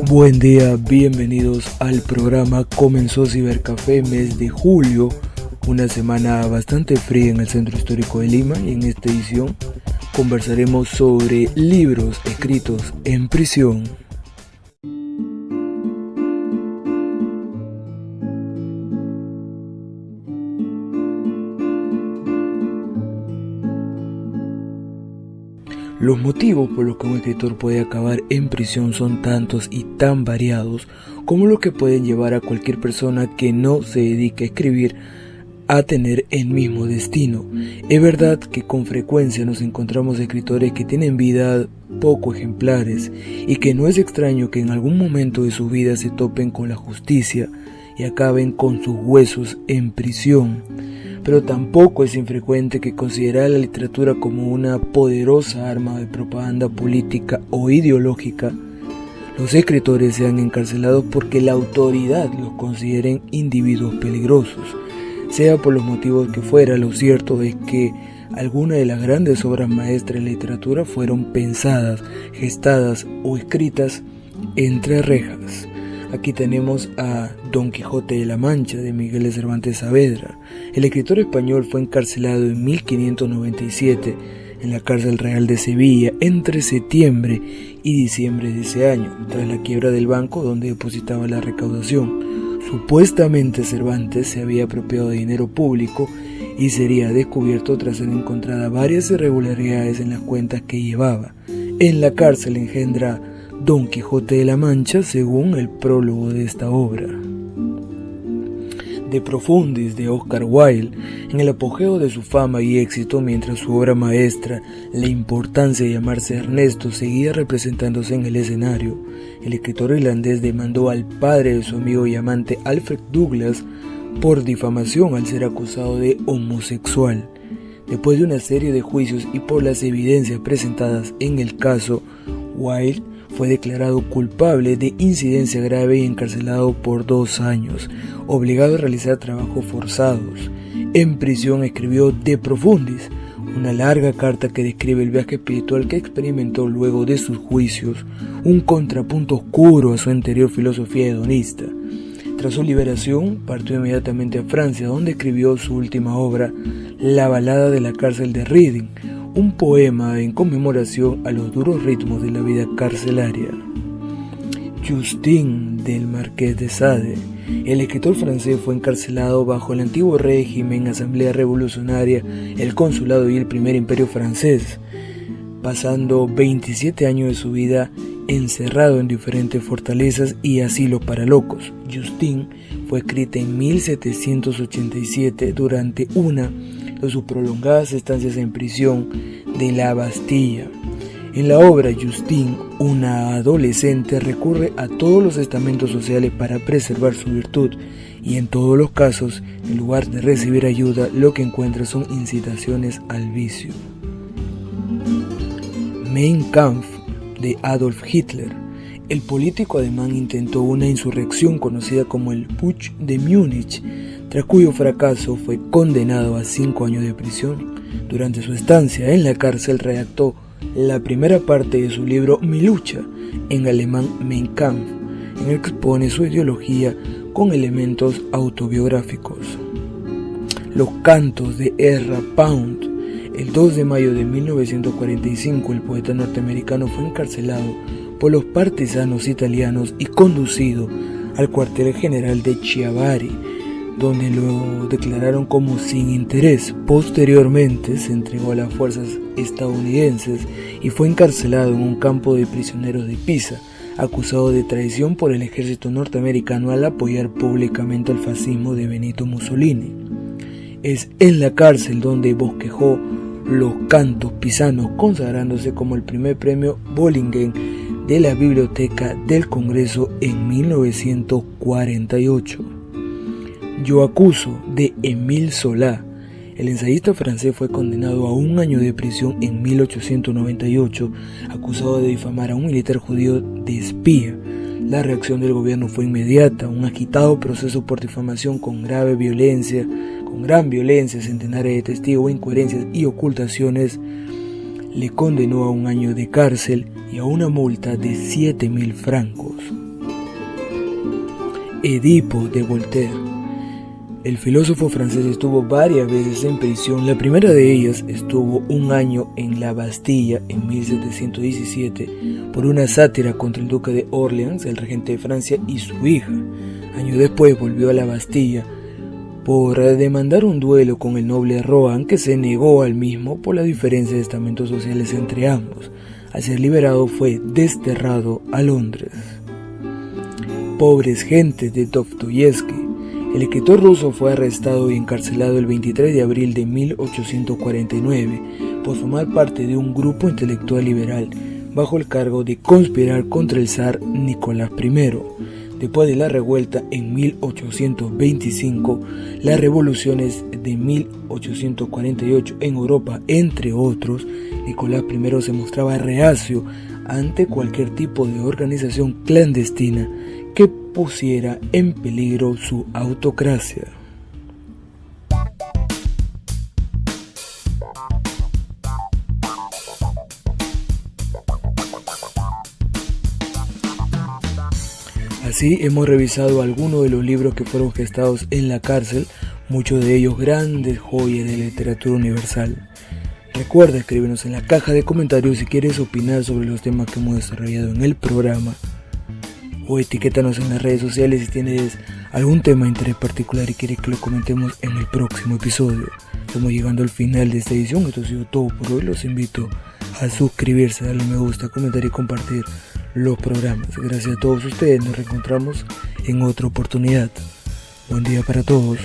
Buen día, bienvenidos al programa. Comenzó Cibercafé, mes de julio, una semana bastante fría en el centro histórico de Lima, y en esta edición conversaremos sobre libros escritos en prisión. Los motivos por los que un escritor puede acabar en prisión son tantos y tan variados como los que pueden llevar a cualquier persona que no se dedique a escribir a tener el mismo destino. Es verdad que con frecuencia nos encontramos escritores que tienen vidas poco ejemplares y que no es extraño que en algún momento de su vida se topen con la justicia y acaben con sus huesos en prisión. Pero tampoco es infrecuente que considerar la literatura como una poderosa arma de propaganda política o ideológica, los escritores sean encarcelados porque la autoridad los consideren individuos peligrosos. Sea por los motivos que fuera, lo cierto es que algunas de las grandes obras maestras de la literatura fueron pensadas, gestadas o escritas entre rejas. Aquí tenemos a Don Quijote de la Mancha, de Miguel de Cervantes Saavedra. El escritor español fue encarcelado en 1597 en la cárcel real de Sevilla entre septiembre y diciembre de ese año, tras la quiebra del banco donde depositaba la recaudación. Supuestamente Cervantes se había apropiado de dinero público y sería descubierto tras ser encontradas varias irregularidades en las cuentas que llevaba. En la cárcel engendra Don Quijote de la Mancha, según el prólogo de esta obra. De Profundis, de Oscar Wilde, en el apogeo de su fama y éxito, mientras su obra maestra, La importancia de llamarse Ernesto, seguía representándose en el escenario, el escritor irlandés demandó al padre de su amigo y amante Alfred Douglas por difamación al ser acusado de homosexual. Después de una serie de juicios y por las evidencias presentadas en el caso, Wilde fue declarado culpable de incidencia grave y encarcelado por 2 años, obligado a realizar trabajos forzados. En prisión escribió De Profundis, una larga carta que describe el viaje espiritual que experimentó luego de sus juicios, un contrapunto oscuro a su anterior filosofía hedonista. Tras su liberación, partió inmediatamente a Francia, donde escribió su última obra, La balada de la cárcel de Reading, un poema en conmemoración a los duros ritmos de la vida carcelaria. Justin, del Marqués de Sade. El escritor francés fue encarcelado bajo el antiguo régimen, Asamblea Revolucionaria, el Consulado y el Primer Imperio francés, pasando 27 años de su vida encerrado en diferentes fortalezas y asilos para locos. Justin fue escrita en 1787 durante una de sus prolongadas estancias en prisión de la Bastilla. En la obra, Justin, una adolescente, recurre a todos los estamentos sociales para preservar su virtud, y en todos los casos, en lugar de recibir ayuda, lo que encuentra son incitaciones al vicio. Mein Kampf, de Adolf Hitler. El político alemán intentó una insurrección conocida como el Putsch de Múnich, tras cuyo fracaso fue condenado a 5 años de prisión. Durante su estancia en la cárcel redactó la primera parte de su libro Mi lucha, en alemán Mein Kampf, en el que expone su ideología con elementos autobiográficos. Los cantos de Ezra Pound. El 2 de mayo de 1945, el poeta norteamericano fue encarcelado por los partisanos italianos y conducido al cuartel general de Chiavari, donde lo declararon como sin interés. Posteriormente se entregó a las fuerzas estadounidenses y fue encarcelado en un campo de prisioneros de Pisa, acusado de traición por el ejército norteamericano al apoyar públicamente al fascismo de Benito Mussolini. Es en la cárcel donde bosquejó los cantos pisanos, consagrándose como el primer premio Bollingen de la Biblioteca del Congreso en 1948. Yo acuso, de Émile Zola. El ensayista francés fue condenado a 1 año de prisión en 1898, acusado de difamar a un militar judío de espía. La reacción del gobierno fue inmediata, un agitado proceso por difamación con grave violencia con gran violencia, centenares de testigos, incoherencias y ocultaciones, le condenó a 1 año de cárcel y a una multa de 7.000 francos. Edipo de Voltaire. El filósofo francés estuvo varias veces en prisión. La primera de ellas estuvo 1 año en la Bastilla en 1717 por una sátira contra el duque de Orleans, el regente de Francia, y su hija. Años después volvió a la Bastilla por demandar un duelo con el noble Rohan, que se negó al mismo por la diferencia de estamentos sociales entre ambos. Al ser liberado fue desterrado a Londres. Pobres gentes de Dostoyevsky. El escritor ruso fue arrestado y encarcelado el 23 de abril de 1849 por formar parte de un grupo intelectual liberal bajo el cargo de conspirar contra el zar Nicolás I. Después de la revuelta en 1825, las revoluciones de 1848 en Europa, entre otros, Nicolás I se mostraba reacio ante cualquier tipo de organización clandestina que pusiera en peligro su autocracia. Así hemos revisado algunos de los libros que fueron gestados en la cárcel, muchos de ellos grandes joyas de la literatura universal. Recuerda escribirnos en la caja de comentarios si quieres opinar sobre los temas que hemos desarrollado en el programa, o etiquétanos en las redes sociales si tienes algún tema de interés particular y quieres que lo comentemos en el próximo episodio. Estamos llegando al final de esta edición. Esto ha sido todo por hoy. Los invito a suscribirse, darle me gusta, comentar y compartir los programas. Gracias a todos ustedes. Nos reencontramos en otra oportunidad. Buen día para todos.